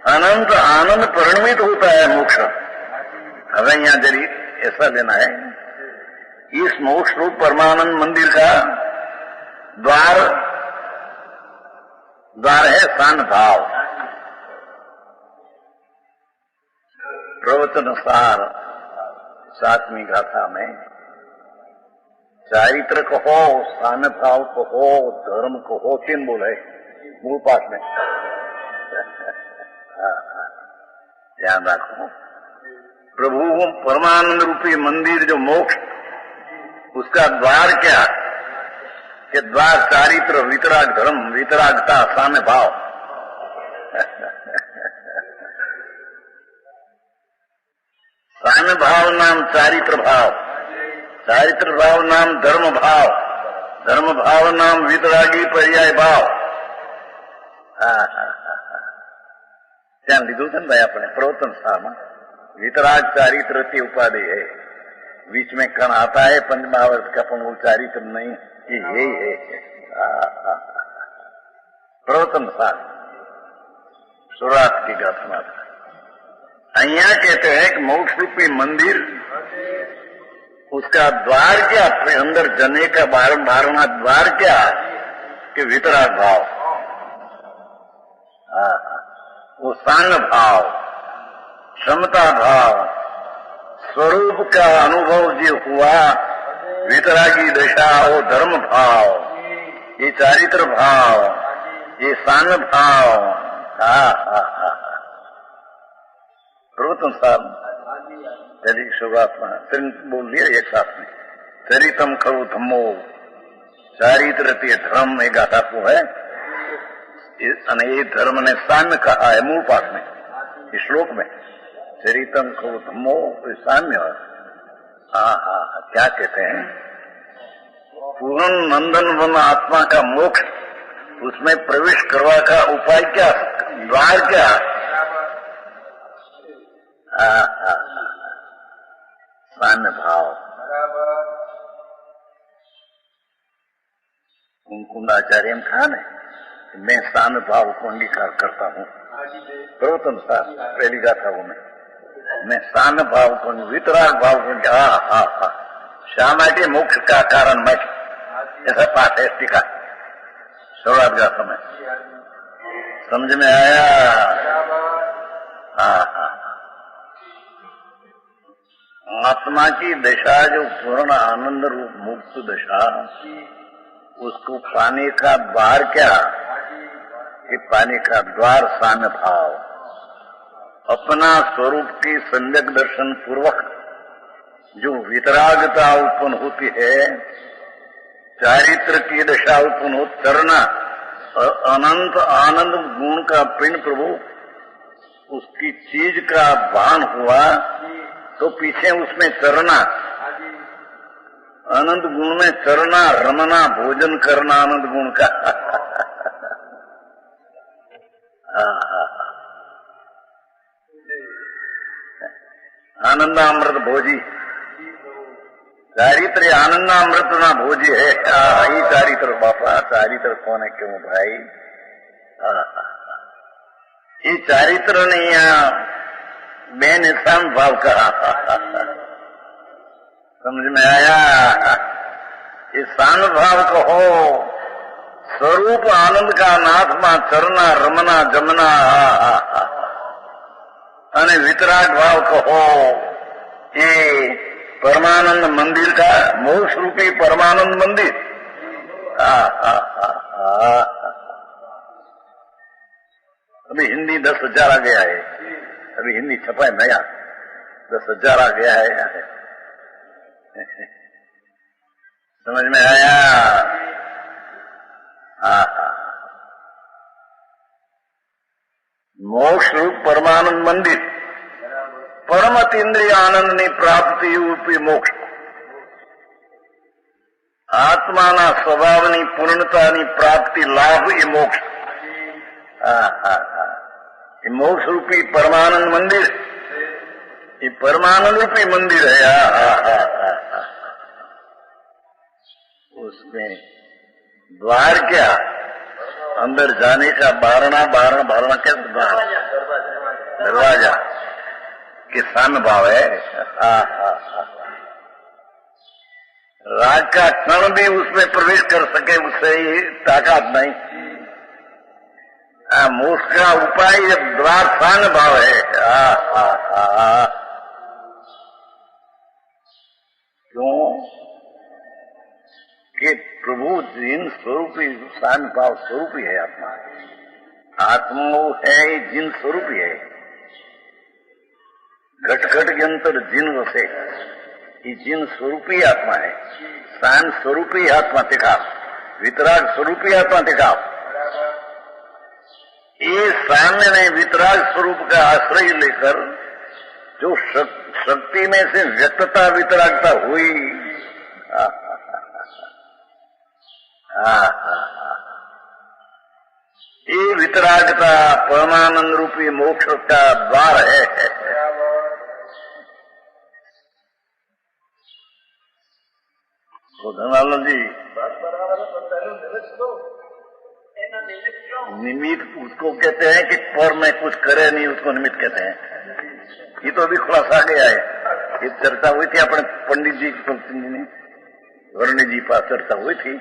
अनंत आनंद परिणमित होता है मोक्ष। हमें यहाँ जरी ऐसा लेना है, इस मोक्ष रूप परमानंद मंदिर का द्वार है सान भाव। प्रवचन सार 7वीं गाथा में चारित्र कहो, सान भाव कहो, धर्म कहो, 3 बोले मूल पाठ में। ध्यान रखो, प्रभु परमानंद रूपी मंदिर जो मोक्ष, उसका द्वार क्या कि द्वार चारित्र, वितराग धर्म, वितरागता, सान भाव। सान भाव नाम चारित्र भाव, चारित्र भाव नाम धर्म भाव, धर्म भाव नाम वितरागी पर्याय भाव। ધ્યાન લીધું છે ને ભાઈ આપણે પ્રવચન શામાં? वितराग चारित्र की उपाधि है, बीच में कण आता है पंचमहावर्त का, पण वो चारित्र नहीं, ये यही है। प्रवचन सार शुरुआत की गाथा। अहिया कहते हैं कि मोक्ष रूपी मंदिर, उसका द्वार क्या, अंदर जने का बारना द्वार क्या कि वितराग भाव, वो सान भाव, क्षमता भाव, स्वरूप का अनुभव जो हुआ, वितरागी दशा, वो धर्म भाव, ये चारित्र भाव, ये सान भाव। प्रवचन साहब पहली शुरुआत में बोल लिया एक साथ में, चरितम खरु धम्मो, चारित्र धर्म एक गाथा को है, ये धर्म ने साम्य कहा है मूल पाठ में, इस श्लोक में चरितम खरु धम्मो साम्य। क्या कहते हैं, पूर्ण नंदन वन आत्मा का मोक्ष, उसमें प्रवेश करवा का उपाय क्या, द्वार क्या? साम्य भाव। कुंकुंडाचार्य में कहा न, मैं साम्य भाव को अंगीकार करता हूँ। प्रवचन साहब पहली गाथा वो मैं साम्य भाव को, वितराग भाव को, श्यामाटी मोक्ष का कारण मैं, ऐसा पाठ है टीका शुरुआत गाथा में। समझ में आया? आत्मा की दशा जो पूर्ण आनंद रूप मुक्त दशा, उसको पाने का द्वार क्या कि पाने का द्वार सान भाव। अपना स्वरूप की सम्यक दर्शन पूर्वक जो वितरागता उत्पन्न होती है, चारित्र की दशा उत्पन्न हो, करना अनंत आनंद गुण का पिंड प्रभु, उसकी चीज का भान हुआ तो पीछे उसमें चरना, आनंद गुण में चरना, रमना, भोजन करना आनंद गुण का। आनंदामृत भोजी, चारित्र आनंदामृत ना भोजी है। ही चारित्र बापा, चारित्र कौन है क्यों भाई? ये चारित्र नहीं बेनिशान भाव कहा। समझ में आया? इस सान भाव कहो, स्वरूप आनंद का नाथमा चरना, रमना, जमना, अने वितराग भाव कहो, ये परमानंद मंदिर का मोक्ष रूपी परमानंद मंदिर। अभी हिंदी 10,000 आ गया है, अभी हिंदी छपा है नया, 10,000 आ गया है। समझ में आया? मोक्ष रूप परमानंद मंदिर, परम अतीन्द्रिय आनंद ની પ્રાપ્તિ રૂપી મોક્ષ, આત્માના સ્વભાવની પૂર્ણતાની પ્રાપ્તિ લાભ એ મોક્ષ। ये मोक्ष रूपी परमानंद मंदिर, ये परमानंद रूपी मंदिर है। उसमें द्वार क्या, अंदर जाने का बारना, बारना क्या द्वार, सान भाव है। राग का कण भी उसमें प्रवेश कर सके उससे ही ताकत नहीं। मोक्ष का उपाय द्वार सान भाव है। क्यों कि प्रभु जिन स्वरूप ही सान भाव स्वरूप ही है आत्मा। आत्मा है जिन स्वरूप ही है। घट घट के अंतर जिन वसे ये जिन स्वरूपी आत्मा है। सान स्वरूपी आत्मा दिखाओ, वितराग स्वरूपी आत्मा दिखाओ। ये सामने ने वितराग स्वरूप का आश्रय लेकर जो शक्ति में से व्यक्तता वितरागता हुई, ये वितरागता परमानंद रूपी मोक्ष का द्वार है। तो धनानंद जी निमित्त उसको कहते हैं कि पर में कुछ करे नहीं, उसको निमित्त कहते हैं। ये तो अभी खुलासा गया है। ये चर्चा हुई थी अपने पंडित जी की, वर्णी जी पास चर्चा हुई थी,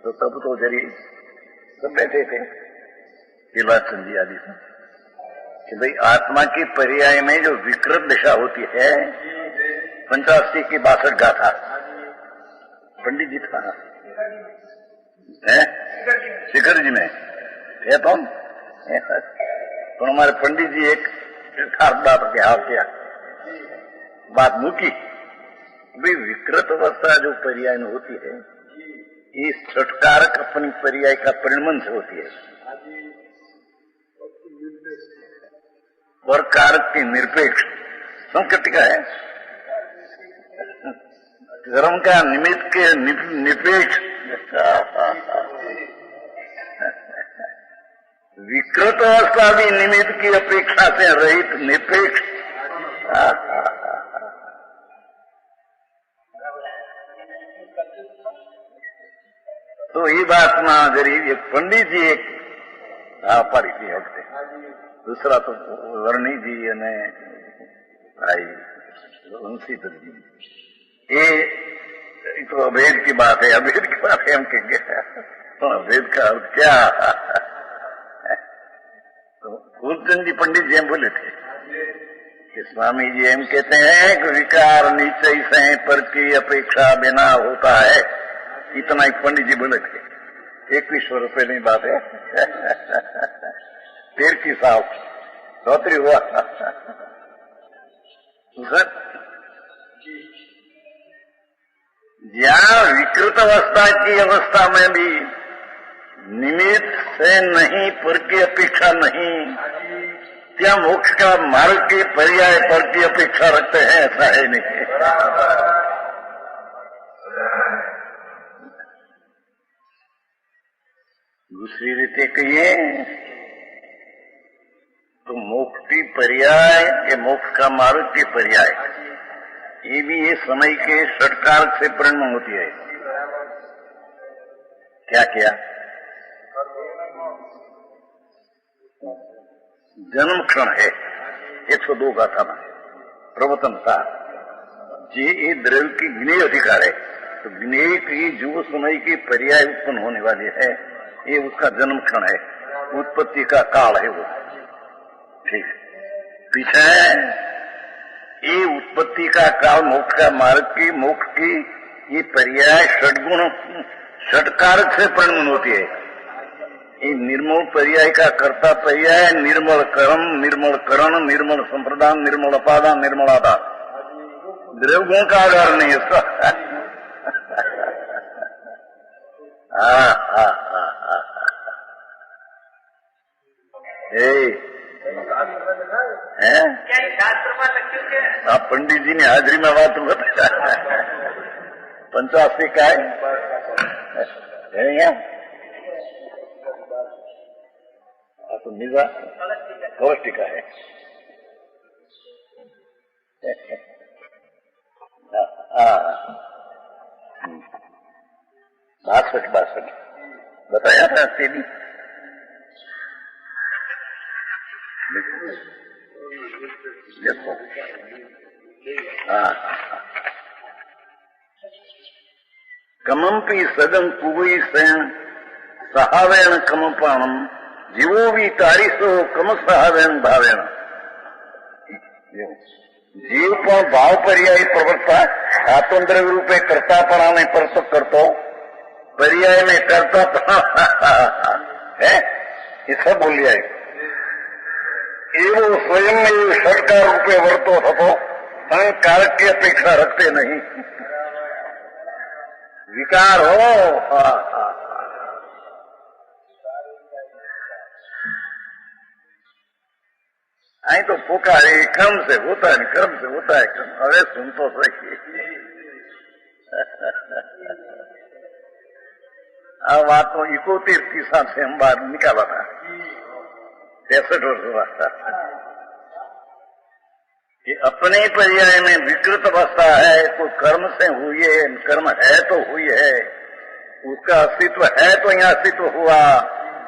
तो तब तो जरिए सब बैठे थे किलाचंद जी आदि से कि भाई आत्मा की पर्याय में जो विकृत दिशा होती है 85 की 62 गाथा पंडित जी था शिखर जी में थे तुम, तो हमारे पंडित जी एक यथार्थ बात के हाथ किया, बात मुकी भाई विकृत अवस्था जो पर्याय में होती है ये छटकारक अपनी पर्याय का परिणमन से होती है और कारक की निरपेक्ष संकट का है। कर्म का निमित्त के निरपेक्ष विकृत अवस्था भी निमित्त की अपेक्षा से रहित निरपेक्ष। तो ये बात ना जरी एक पंडित जी एक पारी थी हटते, दूसरा तो वर्णी जी ने भाई उनसी जी, ये तो अभेद की बात है। अभेद की बात है हम कहेंगे तो अभेद का अर्थ क्या। तो फूलचंद जी पंडित जी हम बोले थे कि स्वामी जी हम कहते हैं कि विकार नीचे से पर की अपेक्षा बिना होता है, इतना एक पंडित जी बोले थे। 21 वर्ष पहले बात है। 13 साल चौधरी हुआ सर। जहाँ विकृत अवस्था की अवस्था में भी निमित्त से नहीं पर की अपेक्षा नहीं, क्या मोक्ष का मार्ग के पर्याय पर की अपेक्षा रखते हैं? ऐसा है नहीं। दूसरी रीते कहिए तो मोक्ष की पर्याय के मोक्ष का मार्ग के पर्याय ये भी ये समय के षटकारक से परिणम होती है। क्या किया? जन्म क्षण है 102 गाथा में प्रवर्तन था जी, ये द्रव्य की ज्ञेय अधिकार है। तो ज्ञेय की जो समय की पर्याय उत्पन्न होने वाली है ये उसका जन्म क्षण है, उत्पत्ति का काल है वो। ठीक, पीछे ये उत्पत्ति का काल मोक्ष का मार्ग की मोक्ष की ये पर्याय षडगुण षटकारक से परिणमन होती है। ये निर्मल पर्याय का कर्ता पर्याय निर्मल कर्म, निर्मल करण, निर्मल संप्रदान, निर्मल अपादान, निर्मल आधार। द्रव्य गुण का आधार नहीं है उसका। आप पंडित जी ने हाजिरी में बात बताया 85 का है यहाँ तो निजा कौष्टिका है। 62 बताया था तेरी देखो कमंपी सदम कुबई स्वयं सहावेण कमपाणम जीवो भी तारीसो कम सहावेण भावेण जीव पण भाव पर्याय प्रवर्ता आत्मद्रव्य रूपे कर्तापणा में परसक करतो पर्याय में कर्ता है ये सब बोलिया है एवं स्वयं में षटकार रूपे वर्तो थतो कारक की अपेक्षा रखते नहीं विकार हो आई तो पुकारे कर्म से होता है कर्म से होता है कर्म अरे सुन तो सही अब बात तो 71 की साथ से हम बाहर निकाला था 63 वर्ष हुआ था कि अपने पर्याय में विकृत अवस्था है तो कर्म से हुई है कर्म है तो हुई है उसका अस्तित्व है तो यहाँ अस्तित्व हुआ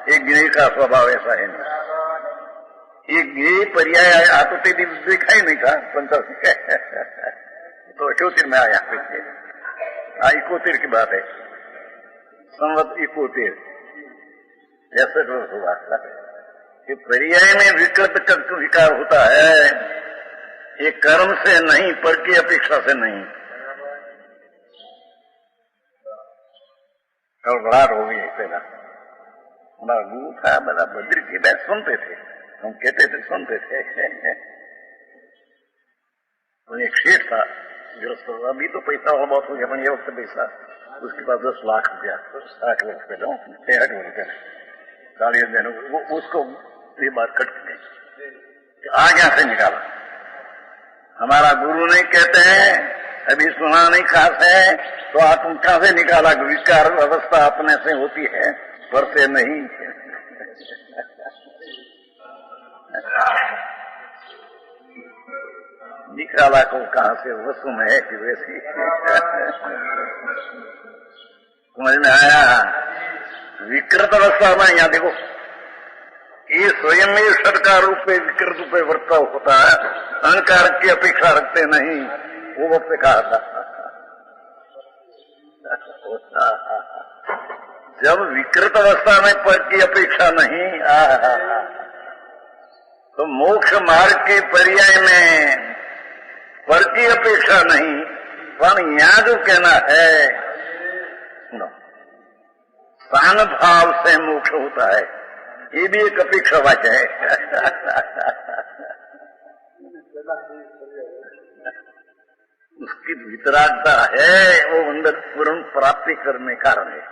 एक ज्ञेय का स्वभाव ऐसा है नहीं एक ज्ञेय पर्याय आया तो तेरी देखा ही नहीं था पंचाशी तो 78 में आया पीछे 71 की बात है संवत 71 63 वर्ष हुआ कि पर्याय में विकृत विकार होता है ये कर्म से नहीं पर की अपेक्षा से नहीं गड़बड़ाहट हो गई पहला हमारा गुरु था बड़ा बद्री की बात सुनते थे हम कहते थे सुनते थे तो एक शेठ था गृहस्थ अभी तो पैसा और बहुत हो गया ये वक्त पैसा उसके पास 10 लाख रुपया 60 वर्ष पहले 63 वर्ष पहले गाड़ियों देने वो उसको ये बात कट गई आज्ञा से निकाला हमारा गुरु नहीं कहते हैं अभी सुना नहीं खास है तो आप कहां से निकाला विकार अवस्था अपने से होती है पर से नहीं निकाला को कहां से वस्तु में है कि वैसी समझ में आया विकृत अवस्था में यहाँ देखो ये स्वयं में षटकार रूप में विकृत रूप में वर्ताव होता है अहंकार की अपेक्षा रखते नहीं वो वक्त कहा था जब विकृत अवस्था में पर की अपेक्षा नहीं तो मोक्ष मार्ग के पर्याय में पर की अपेक्षा नहीं पर यहाँ जो कहना है सुनो सान भाव से मोक्ष होता है ये भी एक अपेक्षा वाक्य है उसकी वितरागता है वो अंदर पूर्ण प्राप्ति करने कारण है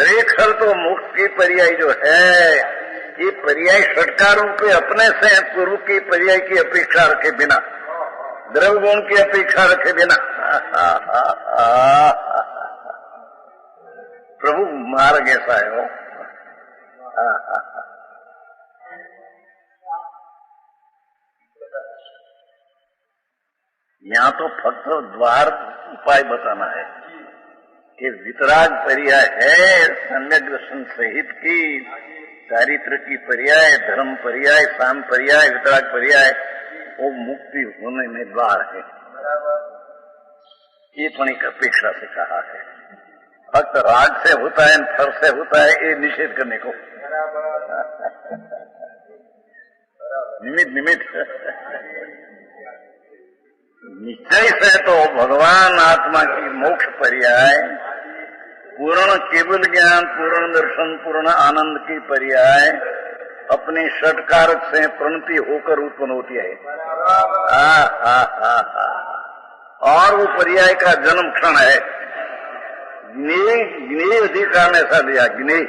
रेखल तो मोक्ष की पर्याय जो है ये पर्याय षटकार रूप पे अपने से पूर्व की पर्याय की अपेक्षा रखे बिना द्रव्य गुण की अपेक्षा रखे बिना प्रभु मार्ग ऐसा है वो यहाँ तो फक्त द्वार उपाय बताना है कि वितराग पर्याय है सम्यक दर्शन सहित की चारित्र की पर्याय धर्म पर्याय साम पर्याय वितराग पर्याय वो मुक्ति होने में द्वार है ये पण एक अपेक्षा से कहा है फक्त राग से होता है फर से होता है ये निषेध करने को निमित्त निश्चय से तो भगवान आत्मा की मोक्ष पर्याय पूर्ण केवल ज्ञान पूर्ण दर्शन पूर्ण आनंद की पर्याय अपने षटकारक से प्रणति होकर उत्पन्न होती है और वो पर्याय का जन्म क्षण है ज्ञेय अधिकार ने ऐसा दिया ज्ञेय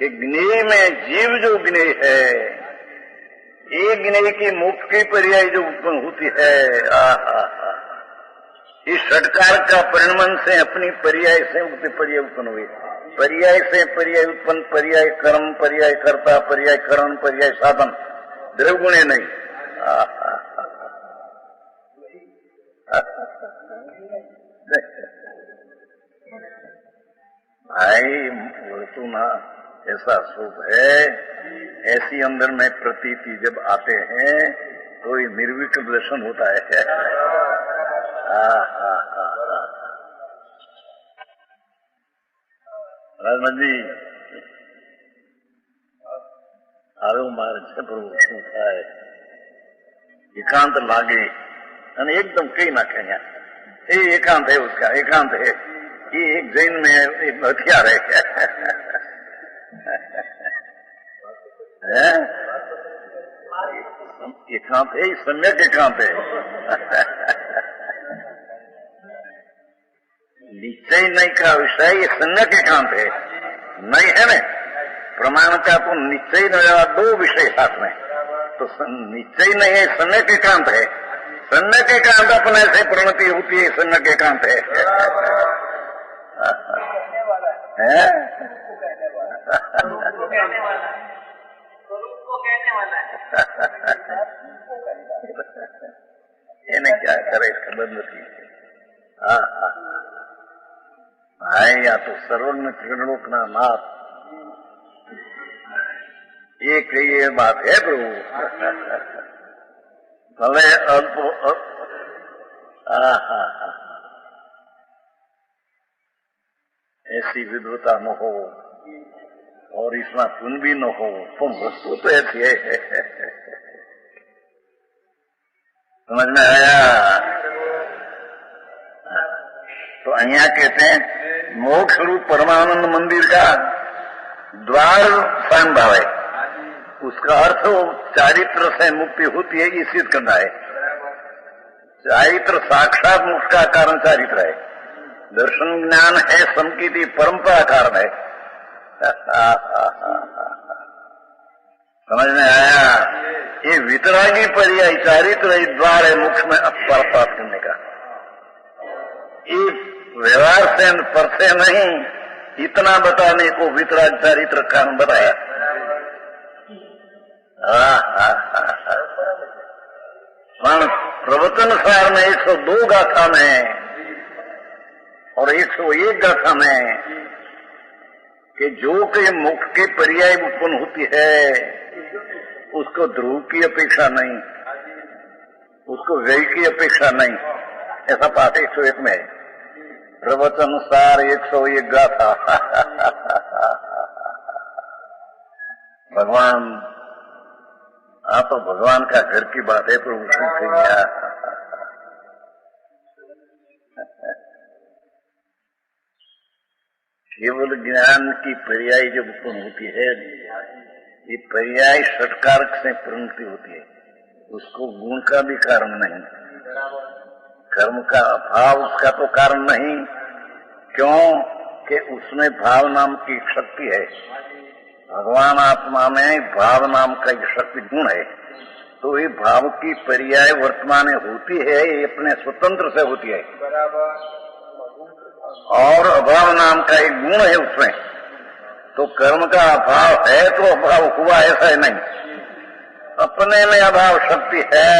ज्ञेय में जीव जो ज्ञेय है ये ज्ञेय की मोक्ष की पर्याय जो उत्पन्न होती है इस षटकार का परिणमन से अपनी पर्याय से पर्याय उत्पन्न हुई पर्याय से पर्याय उत्पन्न पर्याय कर्म पर्याय कर्ता पर्याय करण पर्याय साधन द्रव्य नहीं भाई बोलतू ना ऐसा शुभ है ऐसी अंदर में प्रतीति जब आते हैं तो ये निर्विकल्प दर्शन होता है। રાજનાથ जी હવે મારે છે પ્રભુ શું થાય, एकांत लागे અને एकदम कई नाखे અહીંયા ये एकांत है, उसका एकांत है, ये एक जैन में एक हथियार है। एकांत है, सम्यक एकांत है। निश्चय नहीं का विषय ये सम्यक एकांत है, नहीं है ना। प्रमाण का तो निश्चय नहीं, दो विषय साथ में, तो निश्चय नहीं है, सम्यक एकांत है। सम्यक एकांत अपने से परिणति होती है, सम्यक एकांत है। એને क्या करे खबर नहीं। भाई या तो सर्वज्ञ त्रिलोक ना नाथ, एक ये बात है प्रभु। भले अल्प ऐसी विद्वता न हो और इसमें पुण्य भी न हो, तो वस्तु तो ऐसी है। समझ में आया? तो अहिया कहते हैं मोक्ष रूप परमानंद मंदिर का द्वार स्वयं भाव है, उसका अर्थ चारित्र से मुक्ति होती है, ये सिद्ध करना है। चारित्र साक्षात मोक्ष का कारण चारित्र है, दर्शन ज्ञान है संकीर्ति परंपरा कारण है। समझ में आया? ये वितरागी पर्याय चारित्र द्वार है मोक्ष में प्राप्त करने का। ये व्यवहार से पर से नहीं, इतना बताने को वितराग चारित्र कारण बताया। प्रवचन सार में 102 गाथा में और 101 गाथा में कि जो के मुख के पर्याय उत्पन्न होती है उसको ध्रुव की अपेक्षा नहीं, उसको व्यय की अपेक्षा नहीं, ऐसा पाठ 101 में है। प्रवचन सार 101 गाथा। भगवान, हाँ तो भगवान का घर की बात है, प्रभु सुख गया। केवल ज्ञान की पर्याय जब उत्पन्न होती है, ये पर्याय षटकारक से परिणति होती है, उसको गुण का भी कारण नहीं, कर्म का भाव उसका तो कारण नहीं। क्यों कि उसमें भाव नाम की शक्ति है, भगवान आत्मा में भाव नाम का एक शक्ति गुण है। तो ये भाव की पर्याय वर्तमान में होती है, ये अपने स्वतंत्र से होती है, और अभाव नाम का एक गुण है उसमें। तो कर्म का अभाव है तो अभाव हुआ, ऐसा ही नहीं, अपने में अभाव शक्ति है।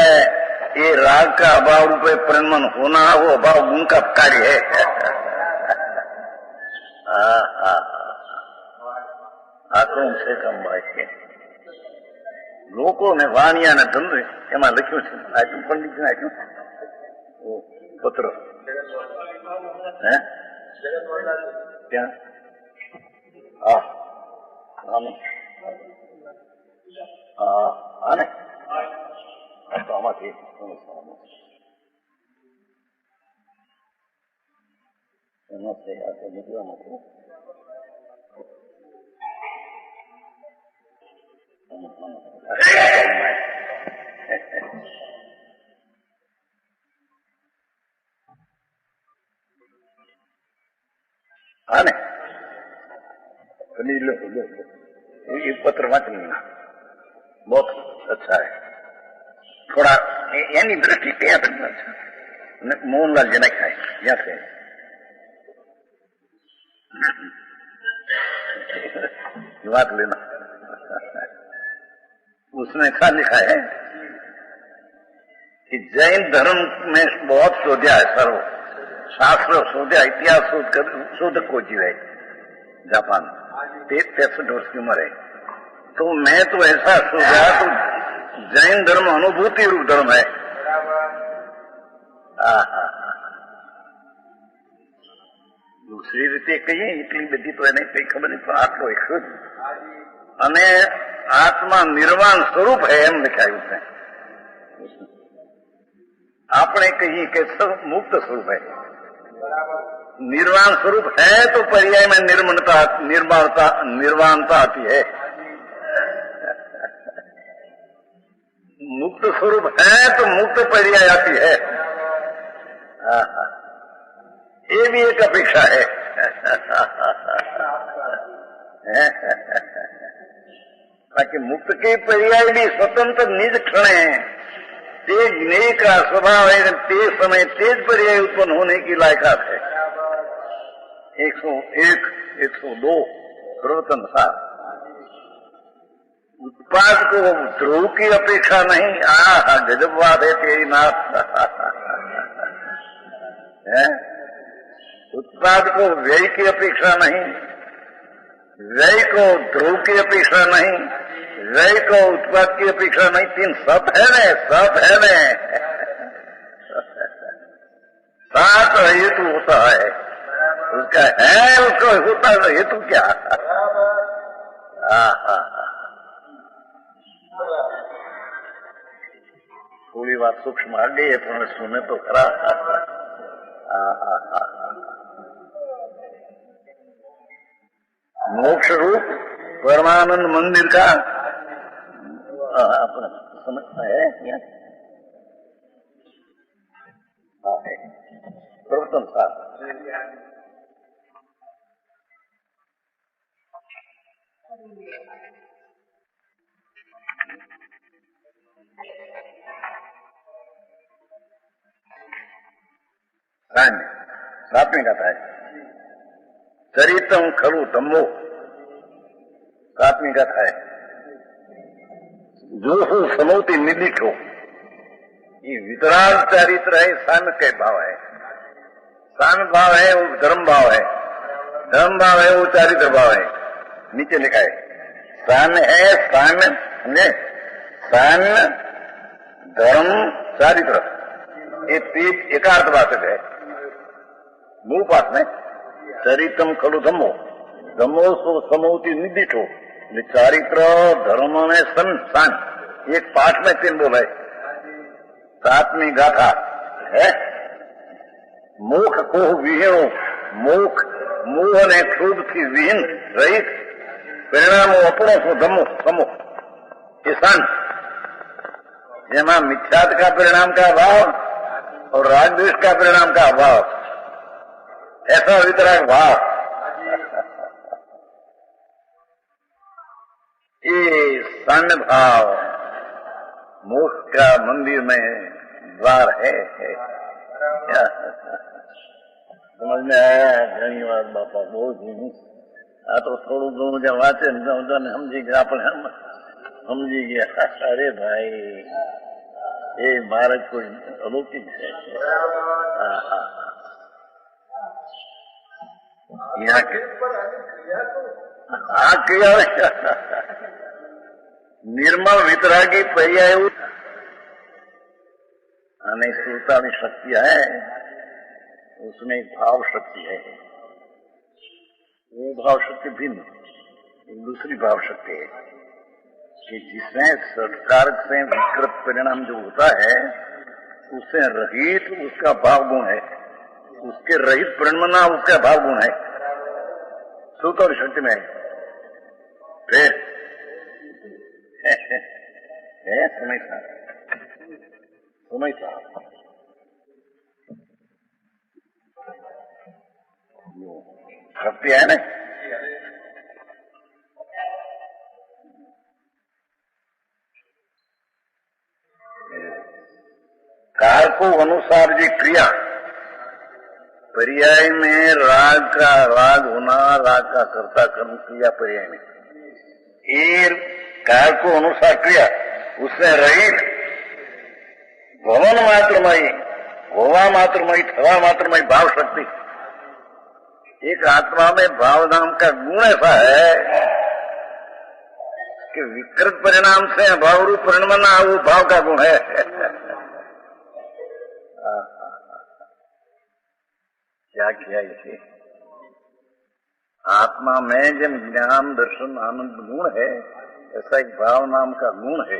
ये राग का अभाव रूपे परिणमन होना, वो अभाव गुण का कार्य है। આક્રમ છે કંબાઈ છે લોકોને વાણિયા ને ધંધે એમાં લખ્યું છે, આટલું પંડિત નાખ્યું પત્ર હે ત્યાં આને તો આમાંથી નીકળવા માટે हाँ ने लो ये पत्र वाँच लेना, बहुत अच्छा है। थोड़ा यानी दृष्टि क्या मोहनलाल जनक है यहाँ से बात लेना। उसने ऐसा लिखा है कि जैन धर्म में बहुत शोधा है, सर्व शास्त्र शोधा, इतिहास शोधक को जीव है जापान, 63 वर्ष की उम्र है। तो मैं तो ऐसा शोधा तो जैन धर्म अनुभूति रूप धर्म है। दूसरी रीते कही इतनी बधी तो नहीं कई खबर नहीं, પણ આટલો એક જ અને આત્મા નિર્વાણ સ્વરૂપ है એમ લખાયું છે। આપણે કહીએ કે મુક્ત સ્વરૂપ है, निर्वाण स्वरूप है तो पर्याय में निर्वाणता आती है। मुक्त स्वरूप है तो मुक्त पर्याय आती है। ये भी एक अपेक्षा है। बाकी मुक्त के पर्याय भी स्वतंत्र निज क्षण है, तेज ज्ञेय का स्वभाव है, तेज समय तेज पर्याय उत्पन्न होने की लायकात है। 101, 102 प्रवर्तन सार उत्पाद को ध्रुव की अपेक्षा नहीं। गजब बात है तेरी नाथ। उत्पाद को व्यय की अपेक्षा नहीं, व्यय को ध्रुव की अपेक्षा नहीं, व्यय को उत्पाद की अपेक्षा नहीं। तीन सब है न, सब है न। सात हेतु होता है उसका, है उसको होता है हेतु क्या। थोड़ी बात सूक्ष्म आ गई है, तो सुने तो खरा। मोक्ष रूप परमानंद मंदिर का अपना समझता है क्या? प्रवर्तन साथ सातवीं कथा है चरितम खलु धम्मो। सातवीं कथा है जो हो समोती निलिखो। ये वितराग चरित्र है, साम्य के भाव है। साम्य भाव है वो धर्म भाव है, धर्म भाव है वो चारित्र भाव है। नीचे लिखा है साम्य है, साम्य साम्य धर्म चारित्र, ये तीन एकार्थवाचक है। मूल पाठ में चरितम खलु धम्मो, धम्मो सो समोति निदिठो। चारित्र धर्म में सन एक पाठ में तीन बोल है। सातवीं गाथा है मोख को विहीनो। मोख मोह ने क्षोभ थी विहीन रहित परिणामो अपनो सो धम्मो समो किसान, जेमा मिथ्यात का परिणाम का अभाव और रागद्वेष का परिणाम का अभाव, ऐसा वितराग भाव। ये साम्य भाव मोक्ष का मंदिर में द्वार है। क्या समझ में आया? धन्यवाद बापा। बहुत ही आ तो थोड़ू घणું જે વાંચે ને સમજી ગયા, આપણે સમજી ગયા। અરે ભાઈ એ महाराज कोई अलौकिक है। यहाँ के क्रिया निर्मल वितरागी पर्याय અને સુરતાની शक्ति है, उसमें एक भाव शक्ति है। वो भाव शक्ति भिन्न, एक दूसरी भाव शक्ति है कि जिसमें सत्कारक से विकृत परिणाम जो होता है उससे रहित उसका भाव गुण है, उसके रहित परिणमना उसका भाव गुण है। श्रुत और शक्ति में फिर समय शक्ति है ना। कारको अनुसार जी क्रिया पर्याय में राग का राग होना, राग का कर्ता कर्म क्रिया पर्याय में कारको अनुसार क्रिया उससे रहित भवन मात्रमयी, होवा मात्रमयी, थवा मात्रमयी भाव शक्ति। एक आत्मा में भाव नाम का गुण ऐसा है कि विकृत परिणाम से अभाव रूप परिणमन वो भाव का गुण है। क्या किया इसे? आत्मा में जब ज्ञान दर्शन आनंद गुण है, ऐसा एक भाव नाम का गुण है।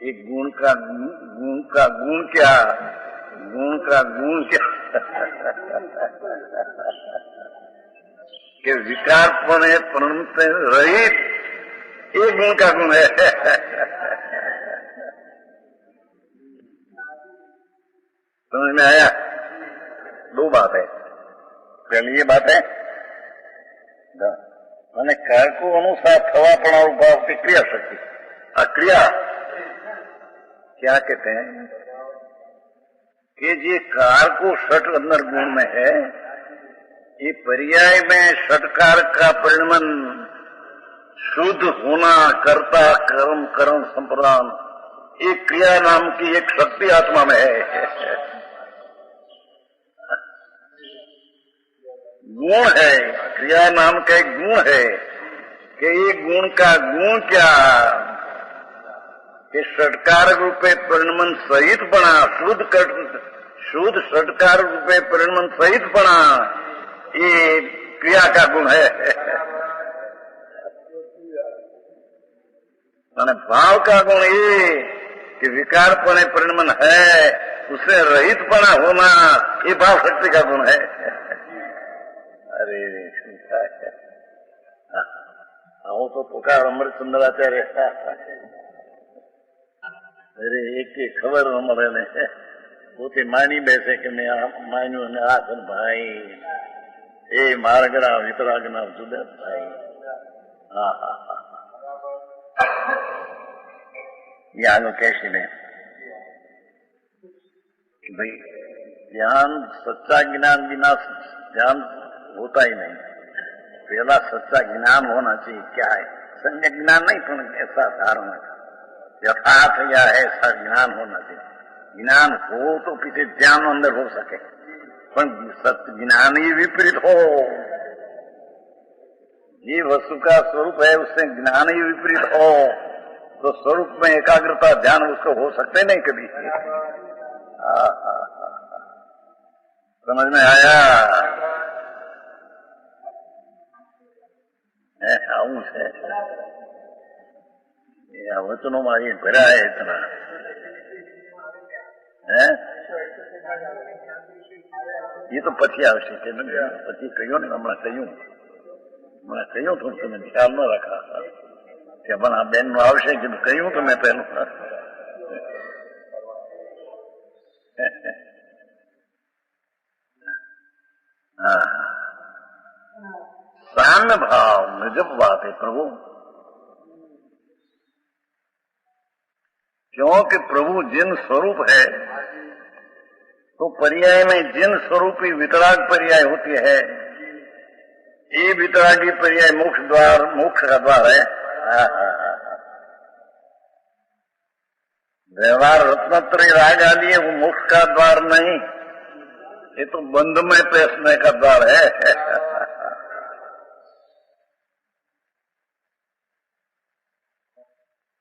एक गुण का गुण क्या? गुण का गुण क्या? कि विकार है परंतु रहित, एक गुण का गुण है। समझ में आया? दो बात है। पहली ये बात है मैंने कार को अनुसार थवा पड़ा भाव की क्रिया शक्ति। क्रिया क्या कहते हैं कि ये कार को षट अंदर गुण में है, ये पर्याय में षटकार का परिणमन शुद्ध होना, कर्ता कर्म कर्म संप्रदान, एक क्रिया नाम की एक शक्ति आत्मा में है। गुण है, क्रिया नाम का एक गुण है कि एक गुण का गुण क्या? कि षटकार रूपे परिणमन सहित बना, शुद्ध षटकार रूपे परिणमन सहित बना, ये क्रिया का गुण है। भाव का गुण ये कि विकारपने परिणमन है, उससे रहितपना होना, ये भाव शक्ति का गुण है। अरे वो तो पुकार अमृत सुंदराचार्य। अरे एक खबर अमरे ने પોતે માની બેસે કે મેં માન્યું અને આ છે ભાઈ એ માર્ગના વિતરાગના જુદા ભાઈ। હા હા હા ये आगे कैसे में कि भाई ज्ञान सच्चा ज्ञान बिना ज्ञान होता ही नहीं। पहला सच्चा ज्ञान होना चाहिए। क्या है? सम्यक ज्ञान नहीं, तो ऐसा धारणा यथार्थ या ऐसा ज्ञान होना चाहिए। ज्ञान हो तो किसी ज्ञान अंदर हो सके, पर सत्य ज्ञान ही विपरीत हो, ये वस्तु का स्वरूप है उससे ज्ञान ही विपरीत हो तो स्वरूप में एकाग्रता ध्यान उसको हो सकते नहीं कभी। समझ में आया? आऊं से वचनों में ये भरा है इतना है। ये तो पछी आवश्यक है। पछी कहो ने हमने कहूं तो तुमने ख्याल न रखा कि बना बेन आवश्यक कहूं तो मैं पहलू हाँ साम्य भाव निजब बात है प्रभु, क्योंकि प्रभु जिन स्वरूप है तो पर्याय में जिन स्वरूपी वितराग पर्याय होती है, ये वितरागी पर्याय मोक्ष का द्वार है। व्यवहार रत्नत्रय राग आदि है, वो मोक्ष का द्वार नहीं, ये तो बंध में पैसने का द्वार है।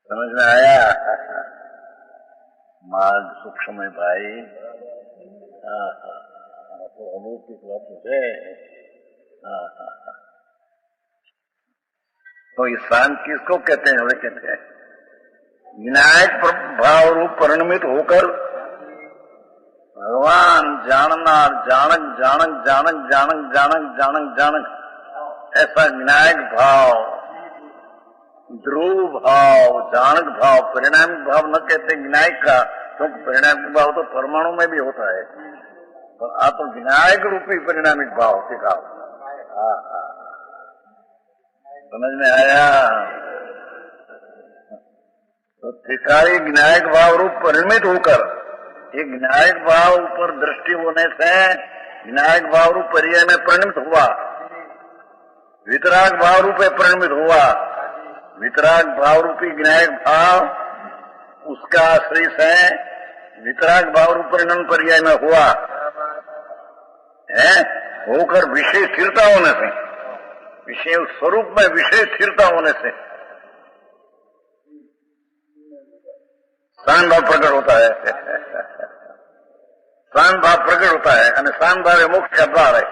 समझ में आया? मार्ग सूक्ष्म है भाई। तो अलौकिक बात है। तो ये शांत किसको कहते हैं? कहते हैं विनायक भाव रूप परिणमित होकर भगवान जानना, जानक जानक जानक जानक जानक जानक जानक, ऐसा विनायक भाव, ध्रुव भाव, जानक भाव, परिणामिक भाव न कहते विनायक का, क्योंकि परिणामिक भाव तो परमाणु में भी होता है, तो आप तो विनायक रूपी परिणामिक भाव सिखाओ। समझ में आया? तो सिखाई विनायक भाव रूप परिणमित होकर, एक विनायक भाव ऊपर दृष्टि होने से विनायक भाव रूप पर्याय में परिणमित हुआ, वितराग भाव रूपे परिणमित हुआ। वितराग भाव रूपी विनायक भाव उसका आश्रय से वितराग भाव रूप परिणाम पर्याय में हुआ है, होकर विषय स्थिरता होने से, विषय स्वरूप में विषय स्थिरता होने से શાન ભાવ પ્રગટ હોતા है શાન ભાવ પ્રગટ होता है અને શાન ભાવ એ મોક્ષ का द्वार है।